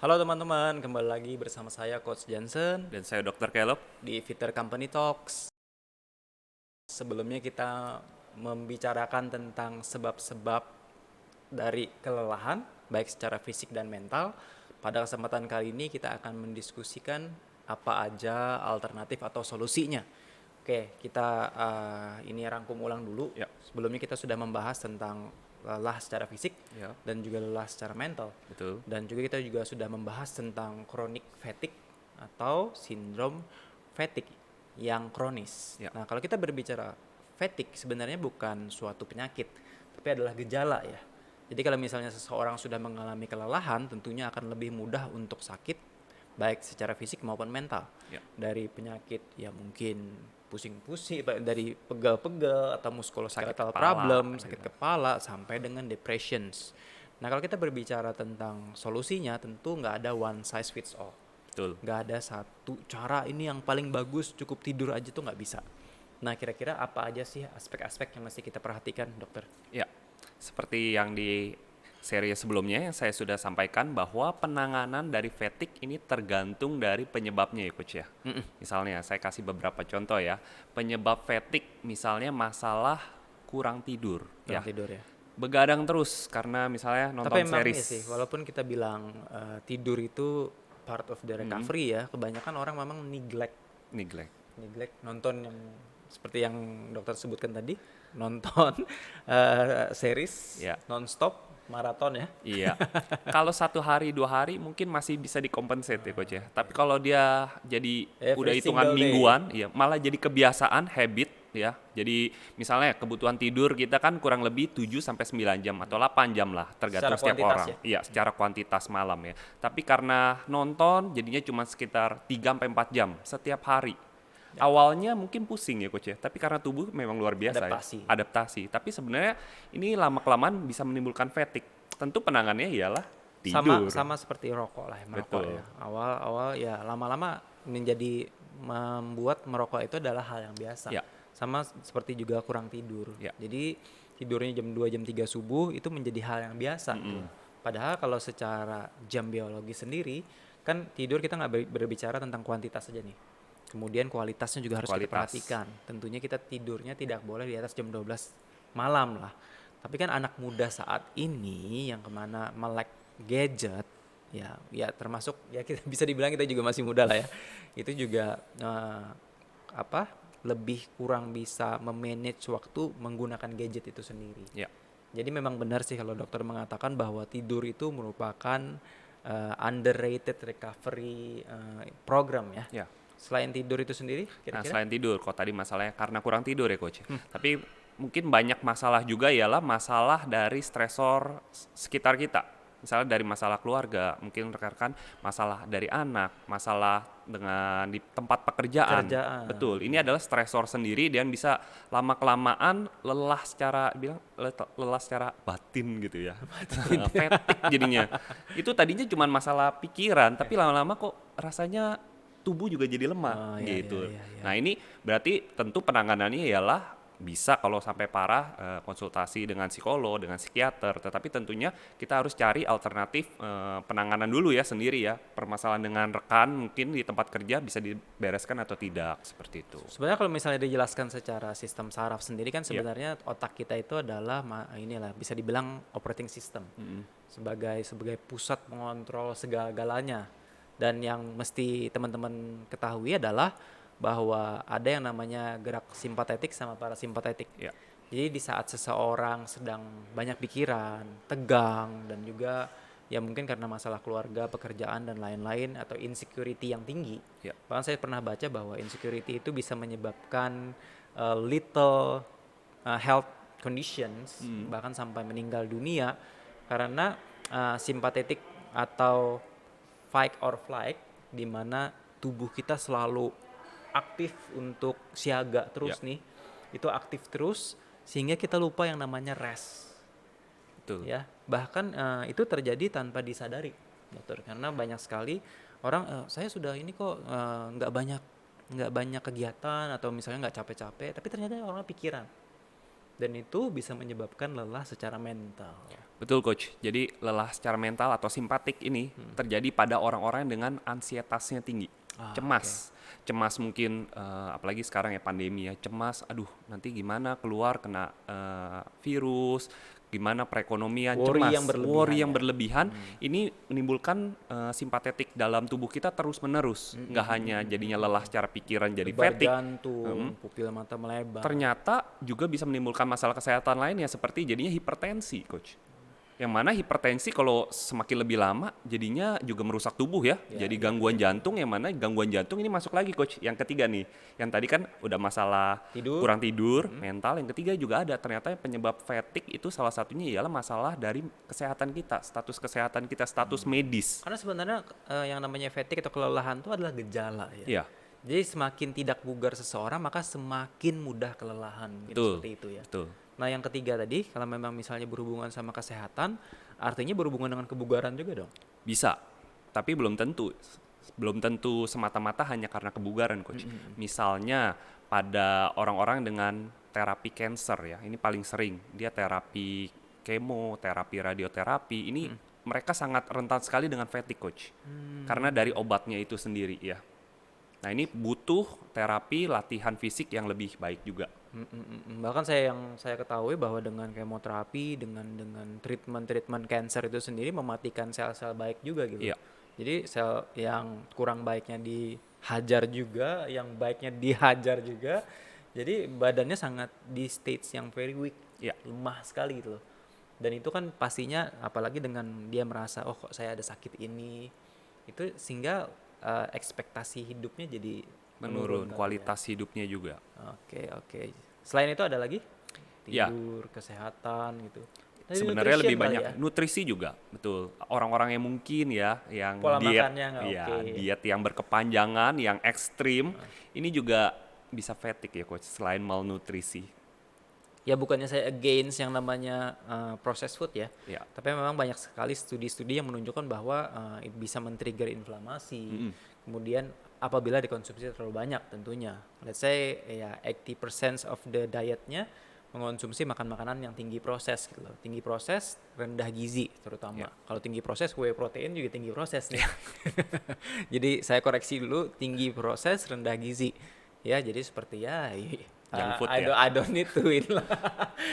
Halo teman-teman, kembali lagi bersama saya Coach Johnson Dan saya Dr. Kelop. di Fitter Company Talks. Sebelumnya kita membicarakan tentang sebab-sebab dari kelelahan, baik secara fisik dan mental. Pada kesempatan kali ini kita akan mendiskusikan apa aja alternatif atau solusinya. Oke, kita ini rangkum ulang dulu. Ya, Sebelumnya kita sudah membahas tentang lelah secara fisik ya, dan juga lelah secara mental. betul. Dan juga kita juga sudah membahas tentang chronic fatigue atau sindrom fatigue yang kronis. Ya, Nah, kalau kita berbicara fatigue sebenarnya bukan suatu penyakit, tapi adalah gejala ya. Jadi kalau misalnya seseorang sudah mengalami kelelahan, tentunya akan lebih mudah untuk sakit baik secara fisik maupun mental. ya, Dari penyakit ya mungkin pusing-pusing, dari pegal-pegal atau sakit musculoskeletal kepala problem, sakit gitu. kepala sampai dengan depressions. Nah, kalau kita berbicara tentang solusinya, tentu nggak ada one size fits all. Betul. Nggak ada satu cara ini yang paling bagus, cukup tidur aja tuh nggak bisa. Nah, kira-kira apa aja sih aspek-aspek yang mesti kita perhatikan, dokter? Ya, seperti yang di seri sebelumnya yang saya sudah sampaikan bahwa penanganan dari fatigue ini tergantung dari penyebabnya ya Coach ya. Misalnya saya kasih beberapa contoh ya. Penyebab fatigue misalnya masalah kurang tidur Kurang ya. tidur ya. Begadang terus karena misalnya Tapi nonton emang iya sih, series. walaupun kita bilang tidur itu part of the Mm, recovery ya, kebanyakan orang memang neglect. neglect nonton yang seperti yang dokter sebutkan tadi, nonton series Ya. nonstop, maraton ya. Iya, kalau 1 hari 2 hari mungkin masih bisa dikompensate ya coach ya. Tapi kalau dia jadi udah Every hitungan single day. mingguan, ya malah jadi kebiasaan, habit ya. Jadi misalnya kebutuhan tidur kita kan kurang lebih 7 sampai 9 jam atau 8 jam lah, tergantung Secara setiap kuantitas orang. ya. Iya, secara kuantitas malam ya. Tapi karena nonton jadinya cuma sekitar 3 sampai 4 jam setiap hari. Awalnya mungkin pusing ya coach ya, tapi karena tubuh memang luar biasa ya, Adaptasi. adaptasi. Tapi sebenarnya ini lama-kelamaan bisa menimbulkan fatigue. Tentu penanganannya ialah Sama tidur. sama seperti rokok lah, merokok Betul. ya. Awal-awal ya lama-lama menjadi membuat merokok itu adalah hal yang biasa. Ya, Sama seperti juga kurang tidur. ya, Jadi tidurnya jam 2 jam 3 subuh itu menjadi hal yang biasa gitu. Padahal kalau secara jam biologi sendiri kan tidur kita nggak berbicara tentang kuantitas saja nih. Kemudian kualitasnya juga harus kita kualitas. perhatikan. Tentunya kita tidurnya tidak boleh di atas jam 12 malam lah. Tapi kan anak muda saat ini yang kemana melek gadget, ya termasuk ya kita bisa dibilang kita juga masih muda lah ya. Itu juga apa lebih kurang bisa memanage waktu menggunakan gadget itu sendiri. Ya, Jadi memang benar sih kalau dokter mengatakan bahwa tidur itu merupakan underrated recovery program ya. ya. Selain tidur itu sendiri, Nah, kira-kira? selain tidur, kok tadi masalahnya karena kurang tidur ya coach. Tapi mungkin banyak masalah juga ialah masalah dari stresor sekitar kita. Misalnya dari masalah keluarga, mungkin rekan-rekan masalah dari anak, masalah dengan di tempat pekerjaan. Pekerjaan. Betul, ini adalah stresor sendiri dan bisa lama-kelamaan lelah secara batin gitu ya. Fatigue jadinya. Itu tadinya cuma masalah pikiran, tapi lama-lama kok rasanya tubuh juga jadi Oh, lemah iya, iya, gitu. iya, iya. Nah, ini berarti tentu penanganannya ialah bisa kalau sampai parah konsultasi dengan psikolog, dengan psikiater, tetapi tentunya kita harus cari alternatif penanganan dulu ya sendiri ya. Permasalahan dengan rekan mungkin di tempat kerja bisa dibereskan atau tidak, seperti itu. Sebenarnya kalau misalnya dijelaskan secara sistem saraf sendiri kan Ya, sebenarnya otak kita itu adalah inilah bisa dibilang operating system sebagai pusat pengontrol segala-galanya. Dan yang mesti teman-teman ketahui adalah bahwa ada yang namanya gerak simpatetik sama parasimpatetik. ya, Jadi di saat seseorang sedang banyak pikiran, tegang, dan juga ya mungkin karena masalah keluarga, pekerjaan, dan lain-lain, atau insecurity yang tinggi. ya, Bahkan saya pernah baca bahwa insecurity itu bisa menyebabkan little health conditions, bahkan sampai meninggal dunia, karena simpatetik atau fight or flight, di mana tubuh kita selalu aktif untuk siaga ya, terus nih, itu aktif terus sehingga kita lupa yang namanya rest betul. ya. Bahkan itu terjadi tanpa disadari dokter, karena banyak sekali orang saya sudah ini kok nggak banyak kegiatan atau misalnya nggak capek-capek, tapi ternyata orang pikiran, dan itu bisa menyebabkan lelah secara mental. Betul coach. Jadi lelah secara mental atau simpatik ini terjadi pada orang-orang dengan ansietasnya tinggi. Ah, oke. Cemas. Cemas mungkin apalagi sekarang ya pandemi ya. Cemas, aduh nanti gimana keluar kena virus, gimana perekonomian, Worry yang cemas, berlebihan worry yang ya. berlebihan. Ini menimbulkan simpatetik dalam tubuh kita terus-menerus. Nggak hanya jadinya lelah secara pikiran jadi Debar fatigue. jantung, pupil mata melebar. Ternyata juga bisa menimbulkan masalah kesehatan lainnya seperti jadinya hipertensi, coach. Yang mana hipertensi kalau semakin lebih lama jadinya juga merusak tubuh ya. Jadi gangguan jantung, yang mana gangguan jantung ini masuk lagi coach. Yang ketiga nih, yang tadi kan udah masalah Tidur. kurang tidur, mental. Yang ketiga juga ada, ternyata penyebab fatigue itu salah satunya ialah masalah dari kesehatan kita, status medis. Karena sebenarnya yang namanya fatigue atau kelelahan itu adalah gejala ya. Iya, Jadi semakin tidak bugar seseorang maka semakin mudah kelelahan gitu, betul, seperti itu ya. betul. Nah yang ketiga tadi kalau memang misalnya berhubungan sama kesehatan, artinya berhubungan dengan kebugaran juga dong. Bisa, tapi belum tentu. Belum tentu semata-mata hanya karena kebugaran, coach. Misalnya pada orang-orang dengan terapi cancer ya, ini paling sering. Dia terapi kemo, terapi radioterapi, ini mereka sangat rentan sekali dengan fatigue, coach. Karena dari obatnya itu sendiri ya. Nah, ini butuh terapi latihan fisik yang lebih baik juga. Bahkan saya ketahui bahwa dengan kemoterapi, dengan treatment cancer itu sendiri mematikan sel-sel baik juga gitu. Iya. Jadi sel yang kurang baiknya dihajar juga, yang baiknya dihajar juga. Jadi badannya sangat di stage yang very weak, Iya. lemah sekali gitu loh. Dan itu kan pastinya apalagi dengan dia merasa oh kok saya ada sakit ini, itu sehingga ekspektasi hidupnya jadi Menurun kali ya. kualitas hidupnya juga. Oke. Selain itu ada lagi? Ya. Tidur, kesehatan gitu. Dari Sebenarnya nutrition lebih kali banyak ya? nutrisi juga, betul. Orang-orang yang mungkin ya, yang Pola diet, makannya nggak ya oke. diet yang berkepanjangan, yang ekstrim, ini juga bisa fatigue ya coach, selain malnutrisi. Ya bukannya saya against yang namanya processed food ya. Ya, Tapi memang banyak sekali studi-studi yang menunjukkan bahwa bisa men-trigger inflamasi. Kemudian apabila dikonsumsi terlalu banyak tentunya. Let's say ya 80% of the dietnya mengonsumsi makan-makanan yang tinggi proses gitu loh. Tinggi proses, rendah gizi terutama. Kalau tinggi proses, whey protein juga tinggi proses nih. Jadi saya koreksi dulu, tinggi proses, rendah gizi. Ya, jadi seperti ya junk food ya, I don't need to eat lah.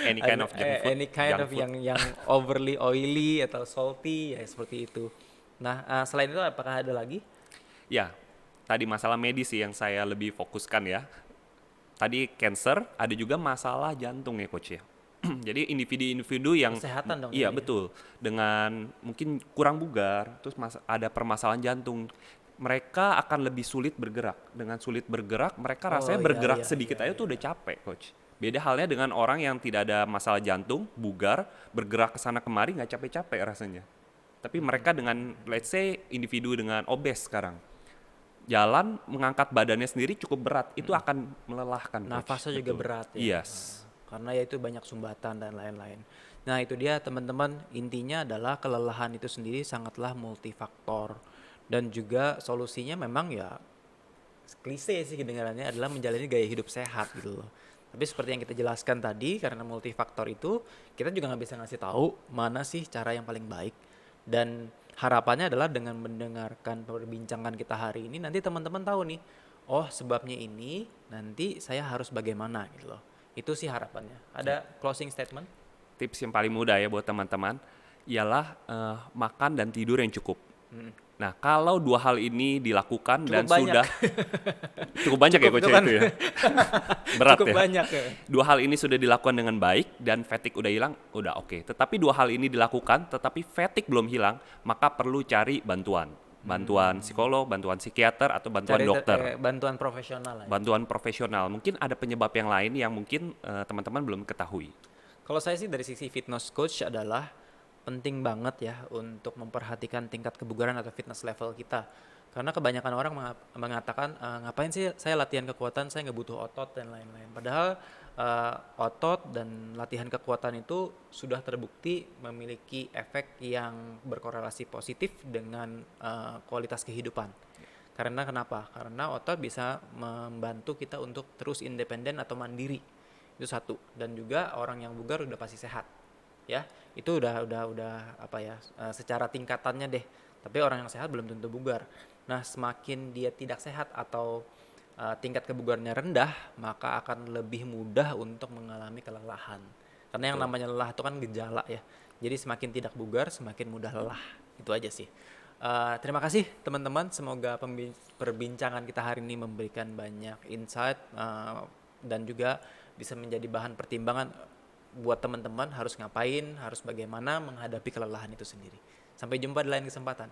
any kind of junk food. Any kind junk of food. yang overly oily atau salty ya seperti itu. Nah, selain itu apakah ada lagi? Ya, tadi masalah medis sih yang saya lebih fokuskan ya. Tadi cancer, ada juga masalah jantung ya coach ya. Jadi individu-individu yang Kesehatan dong iya jadi ya? betul, dengan mungkin kurang bugar, terus ada permasalahan jantung, mereka akan lebih sulit bergerak. Dengan sulit bergerak, mereka rasanya bergerak sedikit aja tuh udah capek coach. Beda halnya dengan orang yang tidak ada masalah jantung, bugar, bergerak ke sana kemari nggak capek-capek rasanya. Tapi mereka dengan let's say individu dengan obes sekarang, jalan mengangkat badannya sendiri cukup berat, itu akan melelahkan. Coach. Nafasnya juga Betul. berat ya. Yes. Karena ya itu banyak sumbatan dan lain-lain. Nah, itu dia teman-teman, intinya adalah kelelahan itu sendiri sangatlah multifaktor. Dan juga solusinya memang ya klise sih kedengarannya adalah menjalani gaya hidup sehat gitu loh. Tapi seperti yang kita jelaskan tadi, karena multifaktor itu kita juga nggak bisa ngasih tahu mana sih cara yang paling baik. Dan harapannya adalah dengan mendengarkan perbincangan kita hari ini, nanti teman-teman tahu nih, oh sebabnya ini, nanti saya harus bagaimana gitu loh. Itu sih harapannya. Ada closing statement? Tips yang paling mudah ya buat teman-teman ialah makan dan tidur yang cukup. Nah, kalau dua hal ini dilakukan Cukup dan banyak. sudah cukup banyak ya coach itu kan. itu ya. Berat Cukup ya. banyak ya. Dua hal ini sudah dilakukan dengan baik dan fatigue udah hilang, udah oke. Tetapi dua hal ini dilakukan tetapi fatigue belum hilang, maka perlu cari bantuan. Bantuan psikolog, bantuan psikiater atau bantuan dokter. Bantuan profesional lah ya. Bantuan profesional. Mungkin ada penyebab yang lain yang mungkin teman-teman belum ketahui. Kalau saya sih dari sisi fitness coach adalah penting banget ya untuk memperhatikan tingkat kebugaran atau fitness level kita. Karena kebanyakan orang mengatakan ngapain sih saya latihan kekuatan, saya nggak butuh otot dan lain-lain. Padahal otot dan latihan kekuatan itu sudah terbukti memiliki efek yang berkorelasi positif dengan kualitas kehidupan. Karena kenapa? Karena otot bisa membantu kita untuk terus independen atau mandiri. Itu satu. Dan juga orang yang bugar udah pasti sehat. ya itu udah apa ya, secara tingkatannya deh. Tapi orang yang sehat belum tentu bugar. Nah, semakin dia tidak sehat atau tingkat kebugarannya rendah, maka akan lebih mudah untuk mengalami kelelahan. Karena yang Betul. namanya lelah itu kan gejala ya. Jadi semakin tidak bugar, semakin mudah lelah. Itu aja sih. Terima kasih teman-teman. Semoga perbincangan kita hari ini memberikan banyak insight dan juga bisa menjadi bahan pertimbangan buat teman-teman harus ngapain, harus bagaimana menghadapi kelelahan itu sendiri. Sampai jumpa di lain kesempatan.